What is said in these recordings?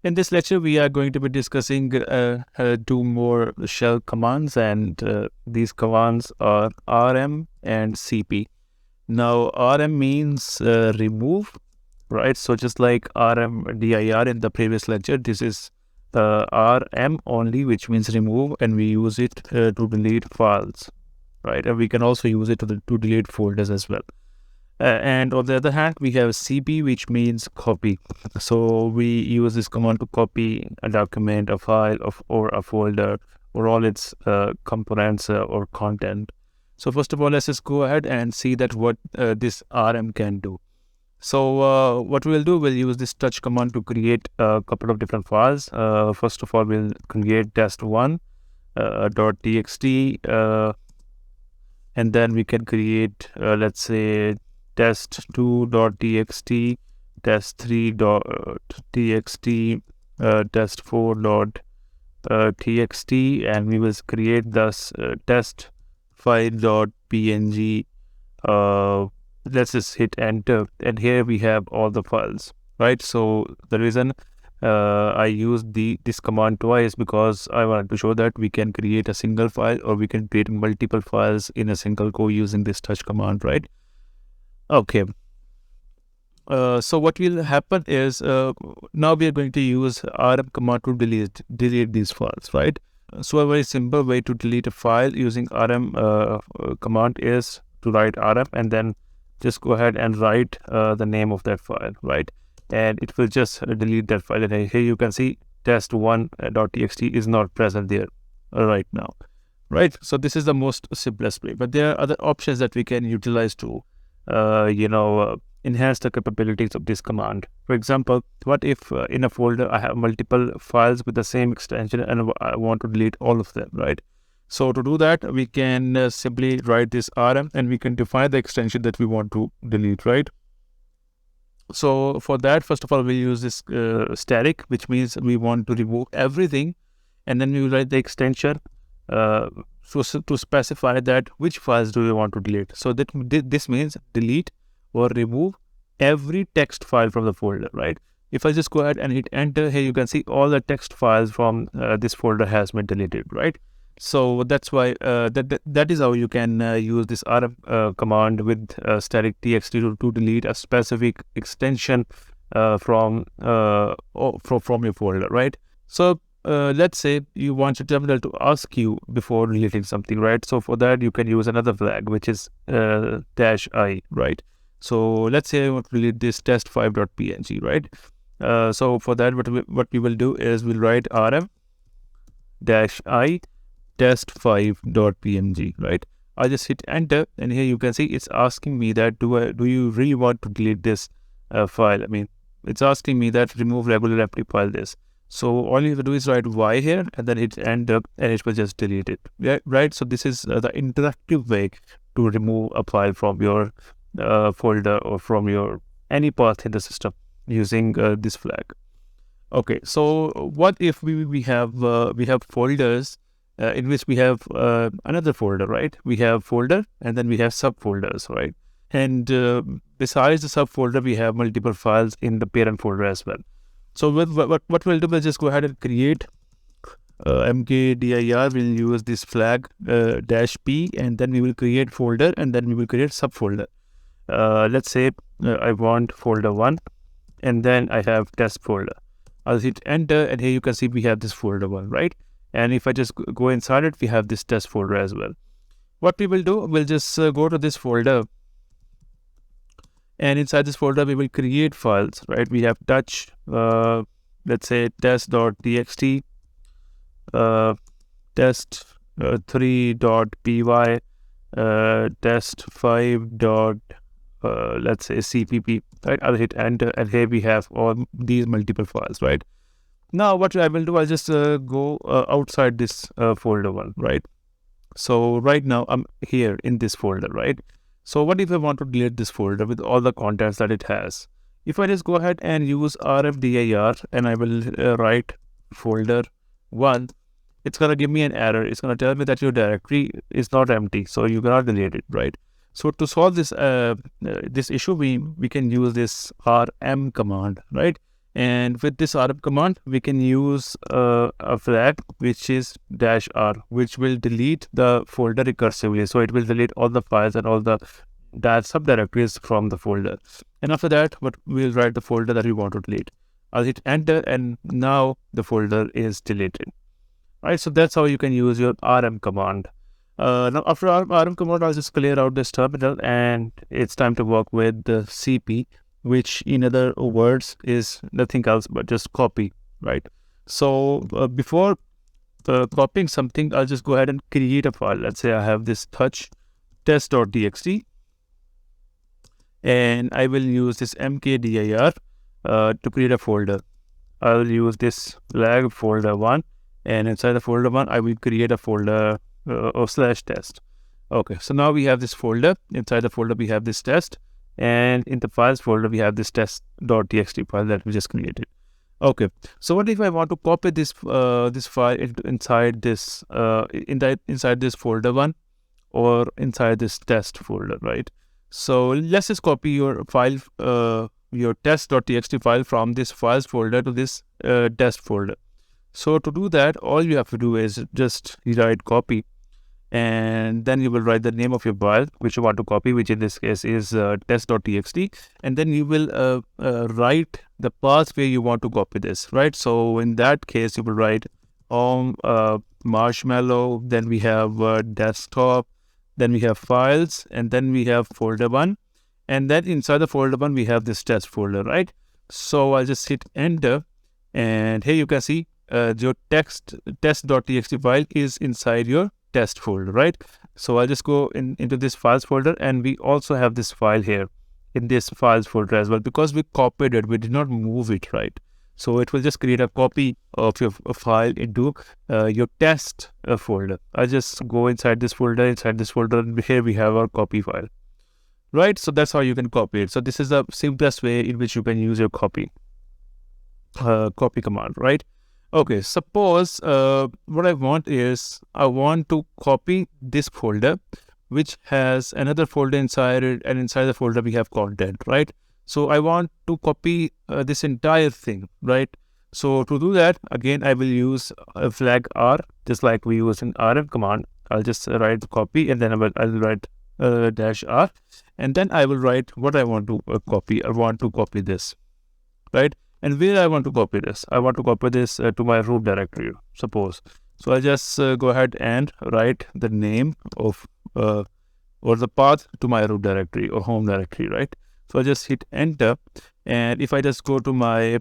In this lecture, we are going to be discussing two more shell commands, and these commands are rm and cp. Now, rm means remove, right? So just like rmdir in the previous lecture, this is rm only, which means remove, and we use it to delete files, right? And we can also use it to delete folders as well. And on the other hand, we have cp, which means copy. So we use this command to copy a document, a file, or a folder, or all its components or content. So first of all, let's just go ahead and see that what this rm can do. So what we'll do, we'll use this touch command to create a couple of different files. First of all, we'll create test1 .txt, and then we can create, let's say, test2.txt, test3.txt, test4.txt, and we will create this test5.png. Let's just hit enter, and here we have all the files, right? So the reason I used this command twice because I wanted to show that we can create a single file or we can create multiple files in a single go using this touch command, right? Okay. So what will happen is now we are going to use rm command to delete these files, right? So a very simple way to delete a file using rm command is to write rm and then just go ahead and write the name of that file, right? And it will just delete that file. And here you can see test1.txt is not present there right now, right? So this is the most simplest way, but there are other options that we can utilize to enhance the capabilities of this command. For example, what if in a folder I have multiple files with the same extension and I want to delete all of them, right? So to do that, we can simply write this rm and we can define the extension that we want to delete, right? So for that, first of all, we use this static, which means we want to remove everything, and then we will write the extension so to specify that which files do we want to delete. So that this means delete or remove every text file from the folder, right? If I just go ahead and hit enter, here you can see all the text files from this folder has been deleted, right? So that's why that is how you can use this rm command with static txt to delete a specific extension from your folder, right? So let's say you want your terminal to ask you before deleting something, right? So for that, you can use another flag, which is -i, right? So let's say I want to delete this test5.png, right? So for that, what we will do is we'll write rm -i test5.png, right? I just hit enter, and here you can see it's asking me that do you really want to delete this file? I mean, it's asking me that remove regular empty file this. So all you have to do is write y here and then hit enter, and it will just delete it, right? So this is the interactive way to remove a file from your folder or from your any path in the system using this flag. Okay, so what if we have folders in which we have another folder, right? We have folder and then we have subfolders, right? And besides the subfolder, we have multiple files in the parent folder as well. So what we'll do, we'll just go ahead and create mkdir. We'll use this flag -p, and then we will create folder and then we will create subfolder. Let's say I want folder 1 and then I have test folder. I'll hit enter, and here you can see we have this folder 1, right? And if I just go inside it, we have this test folder as well. What we will do, we'll just go to this folder, and inside this folder, we will create files, right? We have touch, let's say test.txt, test3.py, test5. Let's say cpp, right? I'll hit enter, and here we have all these multiple files, right? Now what I will do, I'll just go outside this folder 1, right? So right now I'm here in this folder, right? So what if I want to delete this folder with all the contents that it has? If I just go ahead and use rmdir and I will write folder 1, it's going to give me an error. It's going to tell me that your directory is not empty, so you cannot delete it, right? So to solve this this issue, we can use this rm command, right? And with this rm command, we can use a flag which is -r, which will delete the folder recursively. So it will delete all the files and all the subdirectories from the folder. And after that, we'll write the folder that we want to delete. I'll hit enter, and now the folder is deleted. Right, so that's how you can use your rm command. Now after rm command, I'll just clear out this terminal, and it's time to work with the cp, which in other words is nothing else but just copy, right? So before copying something, I'll just go ahead and create a file. Let's say I have this touch test.txt, and I will use this mkdir to create a folder. I will use this flag folder 1, and inside the folder 1, I will create a folder of /test. Okay, so now we have this folder. Inside the folder, we have this test, and in the files folder, we have this test.txt file that we just created. Okay, so what if I want to copy this this file inside this inside this folder 1 or inside this test folder, right? So let's just copy your file, your test.txt file from this files folder to this test folder. So to do that, all you have to do is just write copy, and then you will write the name of your file which you want to copy, which in this case is test.txt, and then you will write the path where you want to copy this, right? So in that case, you will write home marshmallow, then we have desktop, then we have files, and then we have folder 1, and then inside the folder 1 we have this test folder, right? So I'll just hit enter, and here you can see your test.txt file is inside your test folder, right? So I'll just go into this files folder, and we also have this file here in this files folder as well, because we copied it, we did not move it, right? So it will just create a copy of your file into your test folder. I'll just go inside this folder, and here we have our copy file, right? So that's how you can copy it. So this is the simplest way in which you can use your copy command, right? Okay, suppose what I want is, I want to copy this folder which has another folder inside it, and inside the folder we have content, right? So I want to copy this entire thing, right? So to do that, again, I will use a flag r, just like we use in rm command. I'll just write copy, and then I'll write -r, and then I will write what I want to copy. I want to copy this, right? And where I want to copy this? I want to copy this to my root directory, suppose. So I'll just go ahead and write the name of or the path to my root directory or home directory, right? So I just hit enter, and if I just go to my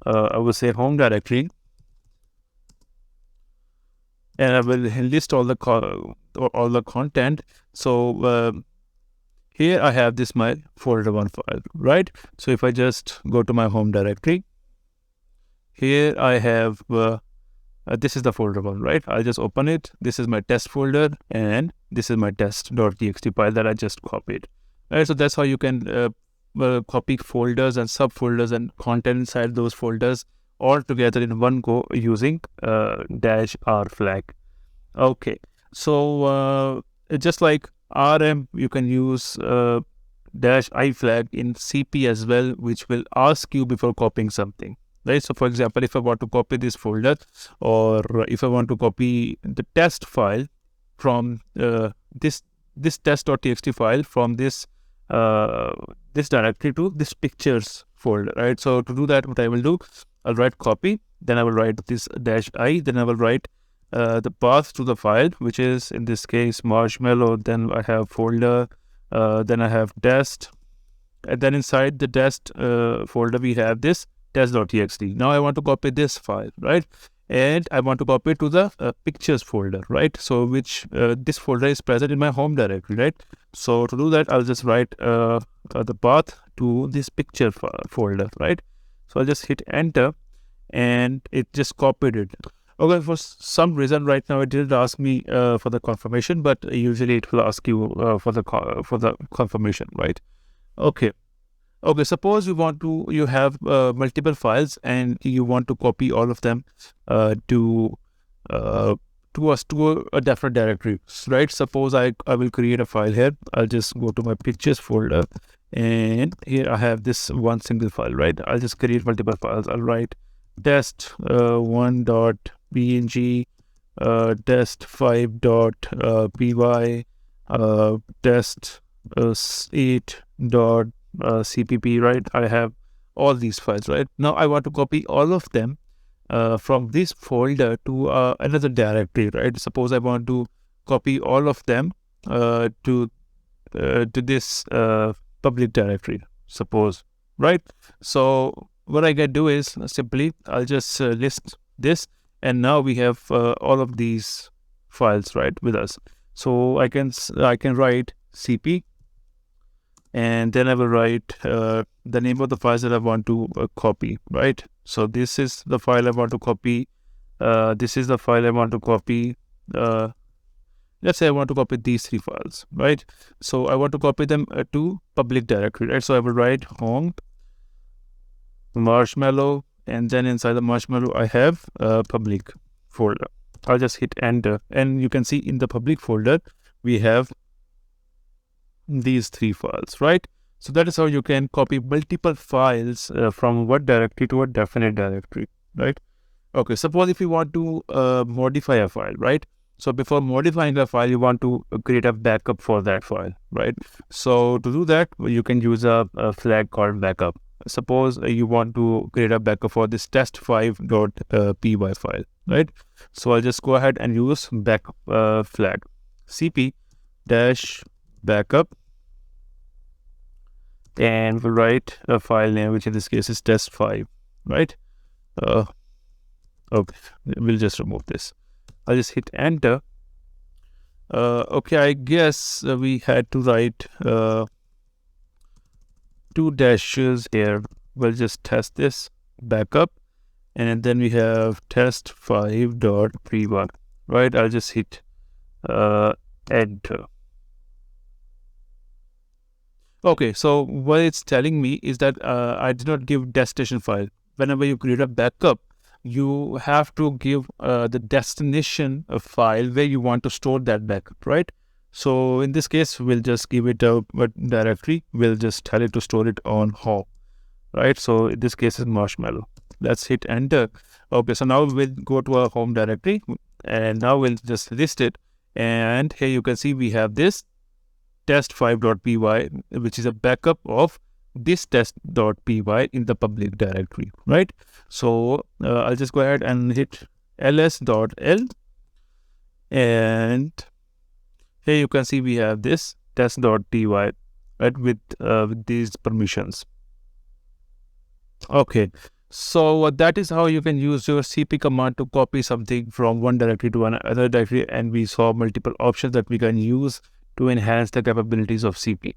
I will say home directory, and I will list all the content. So here I have this my folder 1 file, right? So if I just go to my home directory, here I have this is the folder 1, right? I'll just open it. This is my test folder, and this is my test.txt file that I just copied. Right, so that's how you can copy folders and subfolders and content inside those folders all together in one go using -r flag. Okay, so just like rm, you can use -i flag in cp as well, which will ask you before copying something, right? So for example, if I want to copy this folder, or if I want to copy the test file from this test.txt file from this this directory to this pictures folder, right? So to do that, what I will do, I'll write copy, then I will write this -i, then I will write the path to the file, which is in this case marshmallow, then I have folder, then I have test, and then inside the test folder we have this test.txt. Now I want to copy this file, right? And I want to copy it to the pictures folder, right? So which this folder is present in my home directory, right? So to do that, I'll just write the path to this picture folder, right? So I'll just hit enter, and it just copied it. Okay, for some reason right now it didn't ask me for the confirmation, but usually it will ask you for the confirmation, right? Okay. Okay, suppose you have multiple files, and you want to copy all of them to a different directory, right? Suppose I will create a file here. I'll just go to my pictures folder, And here I have this one single file, right? I'll just create multiple files. I'll write test 1.png, test5.py, test 8.cpp, right? I have all these files, right? Now I want to copy all of them from this folder to another directory, right? Suppose I want to copy all of them to this public directory, suppose, right? So what I can do is simply I'll just list this, and now we have all of these files, right, with us. So I can write cp, and then I will write the name of the files that I want to copy, right? So this is the file I want to copy. This is the file I want to copy. Let's say I want to copy these three files, right? So I want to copy them to public directory, right? So I will write home marshmallow, and then inside the marshmallow I have a public folder. I'll just hit enter, and you can see in the public folder we have these three files, right? So that is how you can copy multiple files from one directory to a definite directory, right? Okay, suppose if you want to modify a file, right? So before modifying a file, you want to create a backup for that file, right? So to do that, you can use a flag called backup. Suppose you want to create a backup for this test5.py file, right? So I'll just go ahead and use backup flag, cp dash backup, and we'll write a file name, which in this case is test5, right? Okay, we'll just remove this. I'll just hit enter. Okay, I guess we had to write 2 dashes here. We'll just test this backup, and then we have test5.py, right? I'll just hit enter. Okay, so what it's telling me is that I did not give destination file. Whenever you create a backup, you have to give the destination file where you want to store that backup, right? So in this case, we'll just give it a directory. We'll just tell it to store it on home, right? So in this case is marshmallow. Let's hit enter. Okay, so now we'll go to our home directory, and now we'll just list it. And here you can see we have this test5.py, which is a backup of this test.py in the public directory, right? So I'll just go ahead and hit ls.l, and here you can see we have this test.py, right, with these permissions. Okay, so that is how you can use your cp command to copy something from one directory to another directory, and we saw multiple options that we can use to enhance the capabilities of cp.